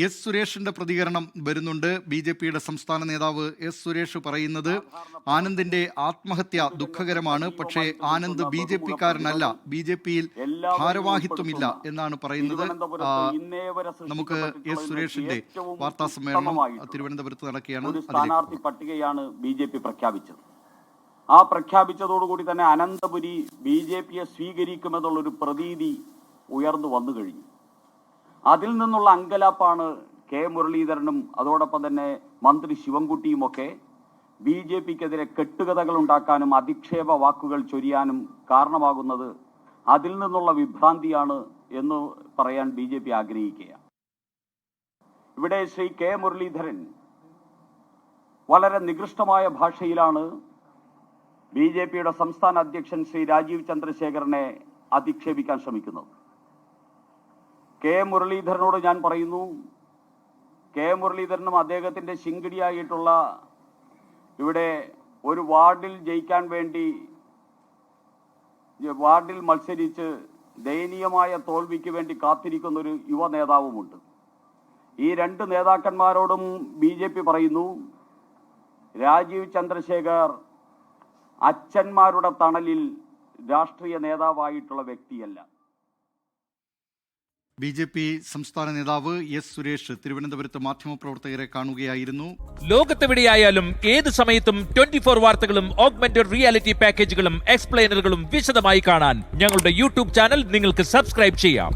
S സുരേഷിന്റെ പ്രതികരണം വരുന്നുണ്ട്. ബി.ജെ.പിയുടെ സംസ്ഥാന നേതാവ് എസ് സുരേഷ് പറയുന്നത് ആനന്ദിന്റെ ആത്മഹത്യ ദുഃഖകരമാണ്, പക്ഷേ ആനന്ദ് ബി.ജെ.പിക്കാരനല്ല, ബി.ജെ.പിയിൽ ഭാരവാഹിത്വമില്ല എന്നാണ് പറയുന്നത്. നമുക്ക് എസ് സുരേഷിന്റെ വാർത്താ സമ്മേളനം തിരുവനന്തപുരത്ത് നടക്കുകയാണ്. സ്ഥാനാർത്ഥി പട്ടികയാണ് ബി.ജെ.പി പ്രഖ്യാപിച്ചത്. ആ പ്രഖ്യാപിച്ചതോടുകൂടി തന്നെ അനന്തപുരി ബി.ജെ.പിയെ സ്വീകരിക്കുമെന്നുള്ളൊരു പ്രതീതി ഉയർന്നു വന്നു കഴിഞ്ഞു. അതിൽ നിന്നുള്ള അങ്കലാപ്പാണ് കെ മുരളീധരനും അതോടൊപ്പം തന്നെ മന്ത്രി ശിവൻകുട്ടിയുമൊക്കെ ബി.ജെ.പിക്കെതിരെ കെട്ടുകഥകൾ ഉണ്ടാക്കാനും അധിക്ഷേപ വാക്കുകൾ ചൊരിയാനും കാരണമാകുന്നത്. അതിൽ നിന്നുള്ള വിഭ്രാന്തിയാണ് എന്ന് പറയാൻ ബി.ജെ.പി ആഗ്രഹിക്കുകയാണ്. ഇവിടെ ശ്രീ കെ മുരളീധരൻ വളരെ നികൃഷ്ടമായ ഭാഷയിലാണ് ബി.ജെ.പിയുടെ സംസ്ഥാന അധ്യക്ഷൻ ശ്രീ രാജീവ് ചന്ദ്രശേഖരനെ അധിക്ഷേപിക്കാൻ ശ്രമിക്കുന്നത്. കെ മുരളീധരനോട് ഞാൻ പറയുന്നു, കെ മുരളീധരനും അദ്ദേഹത്തിൻ്റെ ശിങ്കിടിയായിട്ടുള്ള ഇവിടെ ഒരു വാർഡിൽ ജയിക്കാൻ വേണ്ടി വാർഡിൽ മത്സരിച്ച് ദയനീയമായ തോൽവിക്ക് വേണ്ടി കാത്തിരിക്കുന്ന ഒരു യുവ നേതാവുമുണ്ട്. ഈ രണ്ട് നേതാക്കന്മാരോടും ബി.ജെ.പി പറയുന്നു, രാജീവ് ചന്ദ്രശേഖർ അച്ഛന്മാരുടെ തണലിൽ രാഷ്ട്രീയ നേതാവായിട്ടുള്ള വ്യക്തിയല്ല. ബി.ജെ.പി സംസ്ഥാന നേതാവ് എസ് സുരേഷ് തിരുവനന്തപുരത്ത് മാധ്യമപ്രവർത്തകരെ കാണുകയായിരുന്നു. ലോകത്തെവിടെയായാലും ഏത് സമയത്തും 24 വാർത്തകളും ഓഗ്മെന്റഡ് റിയാലിറ്റി പാക്കേജുകളും എക്സ്പ്ലെയിനറുകളും വിശദമായി കാണാൻ ഞങ്ങളുടെ യൂട്യൂബ് ചാനൽ നിങ്ങൾക്ക് സബ്സ്ക്രൈബ് ചെയ്യാം.